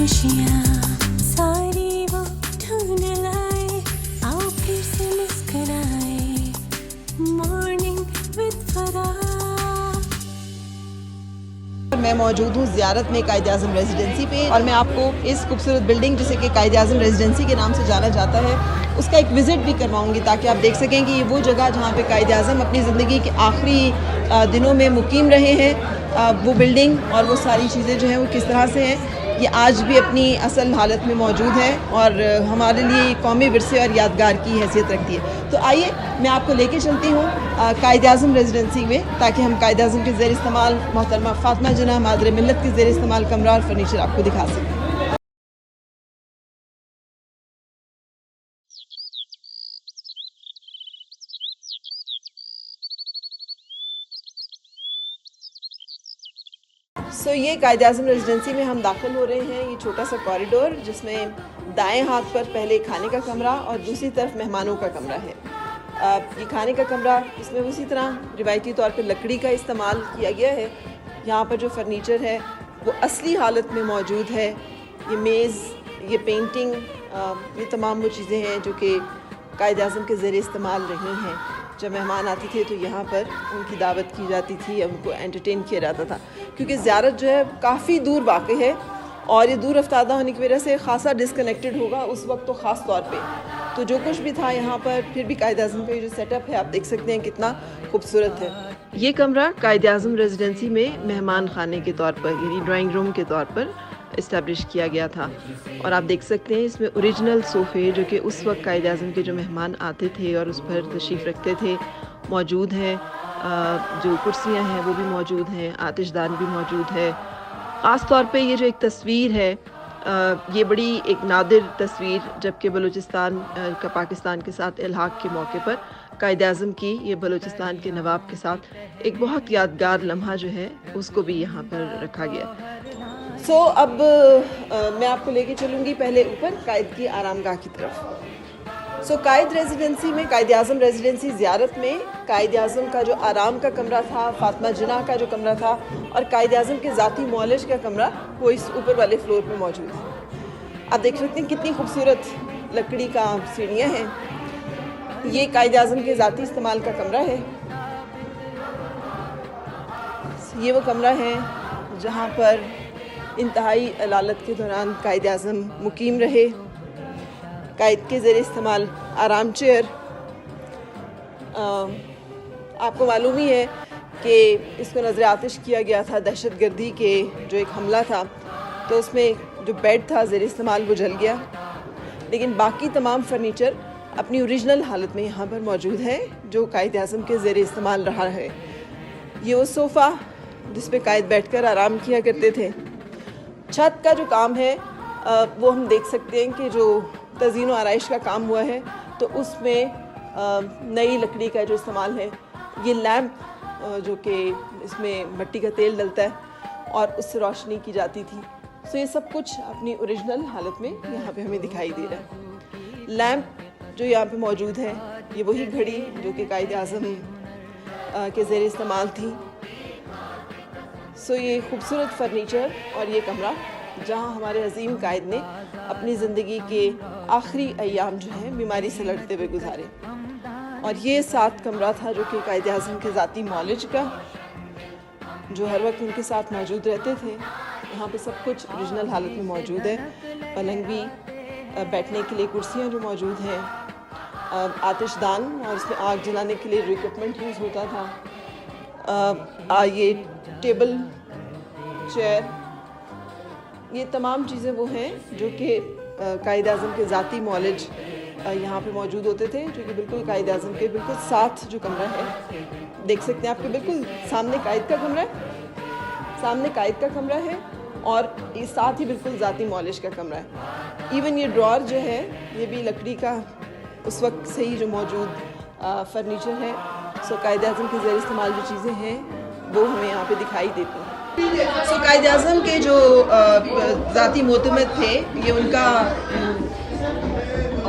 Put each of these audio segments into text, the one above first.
खुशियाँ सारी वो ढूंढ लाए, आओ फिर से मुस्कुराए, मॉर्निंग विद फरा। मैं मौजूद हूँ ज़ियारत में कायद-ए-आज़म रेजिडेंसी पे, और मैं आपको इस खूबसूरत बिल्डिंग जिसे कि कायद-ए-आज़म रेजिडेंसी के नाम से जाना जाता है उसका एक विज़िट भी करवाऊँगी, ताकि आप देख सकें कि ये वो जगह जहाँ पे कायद-ए-आज़म अपनी ज़िंदगी के आखिरी दिनों में मुकीम रहे हैं। वो बिल्डिंग और वो सारी चीज़ें जो हैं वो किस तरह से हैं, ये आज भी अपनी असल हालत में मौजूद है और हमारे लिए कौमी विरसे और यादगार की हैसियत रखती है। तो आइए मैं आपको लेके चलती हूँ कायद-ए-आज़म रेजिडेंसी में, ताकि हम कायद-ए-आज़म के ज़ेर इस्तेमाल मोहतरमा फ़ातिमा जिन्ना मादरे मिल्लत के ज़ेर इस्तेमाल कमरा और फर्नीचर आपको दिखा सकें। ये कायद-ए-आज़म रेजिडेंसी में हम दाखिल हो रहे हैं। ये छोटा सा कॉरिडोर जिसमें दाएं हाथ पर पहले खाने का कमरा और दूसरी तरफ मेहमानों का कमरा है। ये खाने का कमरा, इसमें उसी तरह रिवायती तौर पर लकड़ी का इस्तेमाल किया गया है। यहाँ पर जो फर्नीचर है वो असली हालत में मौजूद है। ये मेज़, ये पेंटिंग, ये तमाम वो चीज़ें हैं जो कि कायद-ए-आज़म के ज़रिए इस्तेमाल रही हैं। जब मेहमान आते थे तो यहाँ पर उनकी दावत की जाती थी या उनको एंटरटेन किया जाता था, क्योंकि ज़ियारत जो है काफ़ी दूर वाक़ई है और ये दूर अफ्तादा होने की वजह से ख़ासा डिस्कनेक्टेड होगा उस वक्त तो ख़ास तौर पे। तो जो कुछ भी था यहाँ पर, फिर भी कायद-ए-आज़म का ये जो सेटअप है आप देख सकते हैं कितना खूबसूरत है। ये कमरा कायद-ए-आज़म रेजिडेंसी में मेहमान खाने के तौर पर, यानी ड्राइंग रूम के तौर पर इस्टेब्लिश किया गया था। और आप देख सकते हैं इसमें ओरिजिनल सोफ़े जो कि उस वक्त कायद-ए-आज़म के जो मेहमान आते थे और उस पर तशरीफ़ रखते थे मौजूद हैं। जो कुर्सियां हैं वो भी मौजूद हैं, आतिशदान भी मौजूद है। ख़ास तौर पे ये जो एक तस्वीर है, ये बड़ी एक नादिर तस्वीर, जबकि बलूचिस्तान का पाकिस्तान के साथ इल्हाक़ के मौके पर कायद-ए-आज़म की ये बलूचिस्तान के नवाब के साथ एक बहुत यादगार लम्हा जो है उसको भी यहाँ पर रखा गया। अब मैं आपको लेके चलूँगी पहले ऊपर कायद की आरामगाह की तरफ। कायद रेजिडेंसी में, कायद-ए-आज़म रेजिडेंसी ज़ियारत में कायद-ए-आज़म का जो आराम का कमरा था, फ़ातिमा जिन्ना का जो कमरा था और कायद-ए-आज़म के ज़ाती मौलिज का कमरा, वो इस ऊपर वाले फ्लोर पे मौजूद है। आप देख सकते हैं कितनी खूबसूरत लकड़ी का सीढ़ियाँ हैं। ये कायद-ए-आज़म के ज़ाती इस्तेमाल का कमरा है। ये वो कमरा है जहाँ पर इंतहाई अलालत के दौरान कायद-ए-आज़म मुकीम रहे। कायद के ज़रिए इस्तेमाल आराम चेयर, आपको मालूम ही है कि इसको नज़र आतिश किया गया था दहशत गर्दी के जो एक हमला था, तो उसमें जो बेड था ज़रिए इस्तेमाल वो जल गया, लेकिन बाकी तमाम फर्नीचर अपनी ओरिजिनल हालत में यहाँ पर मौजूद है जो कायद-ए-आज़म के ज़रिए इस्तेमाल रहा है। ये वो सोफ़ा जिस पे कायद बैठकर आराम किया करते थे। छत का जो काम है वो हम देख सकते हैं कि जो तज़ीन व आराइश का काम हुआ है, तो उसमें नई लकड़ी का जो इस्तेमाल है, ये लैंप जो कि इसमें मिट्टी का तेल डलता है और उससे रोशनी की जाती थी। ये सब कुछ अपनी ओरिजिनल हालत में यहाँ पे हमें दिखाई दे रहा है। लैंप जो यहाँ पे मौजूद है, ये वही घड़ी जो कि कायद-ए-आज़म के ज़रिए इस्तेमाल थी। ये खूबसूरत फर्नीचर और ये कमरा जहाँ हमारे अजीम कायद ने अपनी ज़िंदगी के आखिरी अय्याम जो हैं बीमारी से लड़ते हुए गुजारे। और ये साथ कमरा था जो कि कायद-ए-आज़म के ज़ाती मौलिज का, जो हर वक्त उनके साथ मौजूद रहते थे। यहाँ पे सब कुछ ओरिजिनल हालत में मौजूद है। पलंग भी, बैठने के लिए कुर्सियाँ जो मौजूद हैं, आतिशदान और इसमें आग जलाने के लिए जो इक्विपमेंट यूज़ होता था, ये टेबल, चेयर, ये तमाम चीज़ें वो हैं जो कि कायद-ए-आज़म के ज़ाती मौलिज यहाँ पे मौजूद होते थे, जो कि बिल्कुल कायद-ए-आज़म के बिल्कुल साथ जो कमरा है, देख सकते हैं आपके बिल्कुल सामने कायद का कमरा है, और इस साथ ही बिल्कुल ज़ाती मौलिज का कमरा है। इवन ये ड्रॉर जो है ये भी लकड़ी का उस वक्त से ही जो मौजूद फर्नीचर है। कायद-ए-आज़म के ज़रिए इस्तेमाल जो चीज़ें हैं वो हमें यहाँ पे दिखाई देती हैं। कायद-ए-आज़म के जो ज़ाती मोतमद थे, ये उनका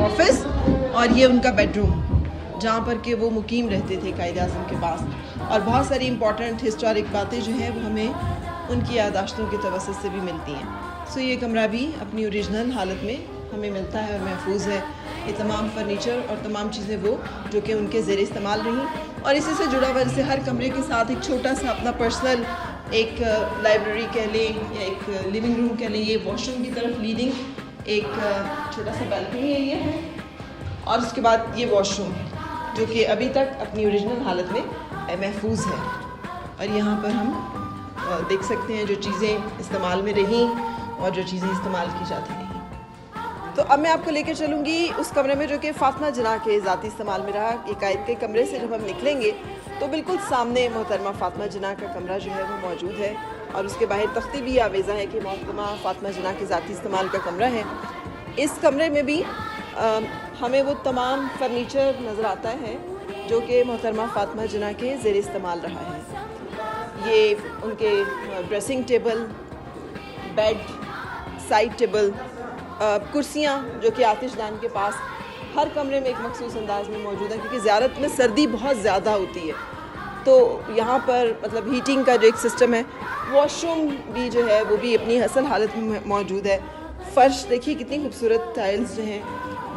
ऑफिस और ये उनका बेडरूम, जहाँ पर के वो मुकीम रहते थे कायद-ए-आज़म के पास। और बहुत सारी इंपॉर्टेंट हिस्टोरिक बातें जो हैं वो हमें उनकी यादाश्तों के तवस्सुत से भी मिलती हैं। सो ये कमरा भी अपनी ओरिजिनल हालत में हमें मिलता है और महफूज है। ये तमाम फर्नीचर और तमाम चीज़ें वो जो कि उनके ज़ेर इस्तेमाल रहीं और इसी से जुड़ा हुआ जैसे हर कमरे के साथ एक छोटा सा अपना पर्सनल एक लाइब्रेरी कह लें या एक लिविंग रूम कह लें। ये वॉशरूम की तरफ लीडिंग एक छोटा सा बैल्कनी एरिया है और उसके बाद ये वॉशरूम जो कि अभी तक अपनी ओरिजिनल हालत में महफूज है। और यहाँ पर हम देख सकते हैं जो चीज़ें इस्तेमाल में रहीं और जो चीज़ें इस्तेमाल की जाती रहीं। तो अब मैं आपको लेकर चलूँगी उस कमरे में जो कि फ़ातिमा जना के ज़ाती इस्तेमाल में रहा। ये कायद के कमरे से जब हम निकलेंगे तो बिल्कुल सामने मोहतरमा फ़ातिमा जना का कमरा जो है वो मौजूद है और उसके बाहर तख्ती भी आवेज़ा है कि मोहतरमा फ़ातिमा जना के ज़ाती इस्तेमाल का कमरा है। इस कमरे में भी हमें वो तमाम फर्नीचर नज़र आता है जो कि मोहतरमा फ़ातिमा जना के ज़ेर इस्तेमाल रहा है। ये उनके dressing table, bed, side table, कुर्सियाँ जो कि आतिशदान के पास हर कमरे में एक मखसूस अंदाज में मौजूद है क्योंकि ज़ियारत में सर्दी बहुत ज़्यादा होती है। तो यहाँ पर मतलब हीटिंग का जो एक सिस्टम है। वॉशरूम भी जो है वो भी अपनी असल हालत में मौजूद है। फ़र्श देखिए कितनी खूबसूरत टाइल्स जो हैं,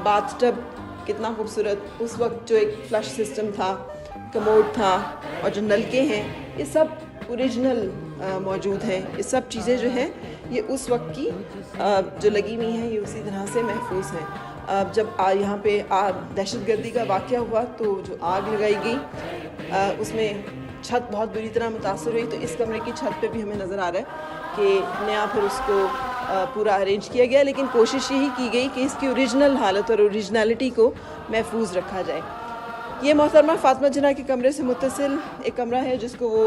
बाथटब कितना खूबसूरत, उस वक्त जो एक फ्लश सिस्टम था, कमोड था और जो नलके हैं ये सब ओरिजिनल मौजूद हैं। ये सब चीज़ें जो हैं ये उस वक्त की जो लगी हुई हैं ये उसी तरह से महफूज हैं। जब यहाँ पे दहशतगर्दी का वाक़या हुआ तो जो आग लगाई गई उसमें छत बहुत बुरी तरह मुतासर हुई। तो इस कमरे की छत पे भी हमें नज़र आ रहा है कि नया फिर उसको पूरा अरेंज किया गया, लेकिन कोशिश यही की गई कि इसकी ओरिजिनल हालत और ओरिजिनलिटी को महफूज रखा जाए। ये मोहतरमा फ़ातिमा जना के कमरे से मुत्तसिल एक कमरा है जिसको वो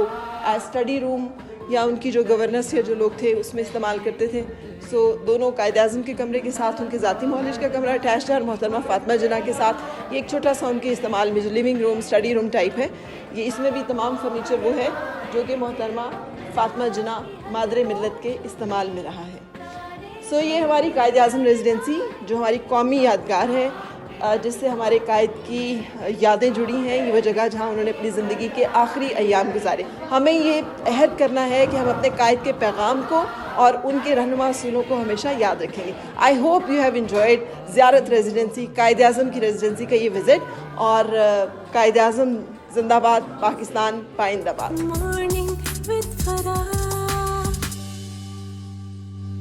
एज स्टडी रूम या उनकी जो गवर्नेंस या जो लोग थे उसमें इस्तेमाल करते थे। सो दोनों कायद-ए-आज़म के कमरे के साथ उनके ज़ाती मॉलिज का कमरा अटैच्ड है और मोहतरमा फ़ातिमा जना के साथ ये एक छोटा सा उनके इस्तेमाल में जो living room, study room type है, ये इसमें भी तमाम फर्नीचर वो है जो कि मोहतरमा फ़ातिमा जना मादरे मिल्लत के इस्तेमाल में रहा है। सो ये हमारी कायद-ए-आज़म रेजिडेंसी जो हमारी कौमी यादगार है, जिससे हमारे कायद की यादें जुड़ी हैं। ये वो जगह जहाँ उन्होंने अपनी ज़िंदगी के आखिरी अय्याम गुजारे। हमें ये अहद करना है कि हम अपने कायद के पैगाम को और उनके रहनुमा असूलों को हमेशा याद रखेंगे। I hope you have enjoyed ज़ियारत रेजिडेंसी, कायद-ए-आज़म की रेजिडेंसी का ये विज़िट। और कायद-ए-आज़म जिंदाबाद, पाकिस्तान पाइंदाबाद।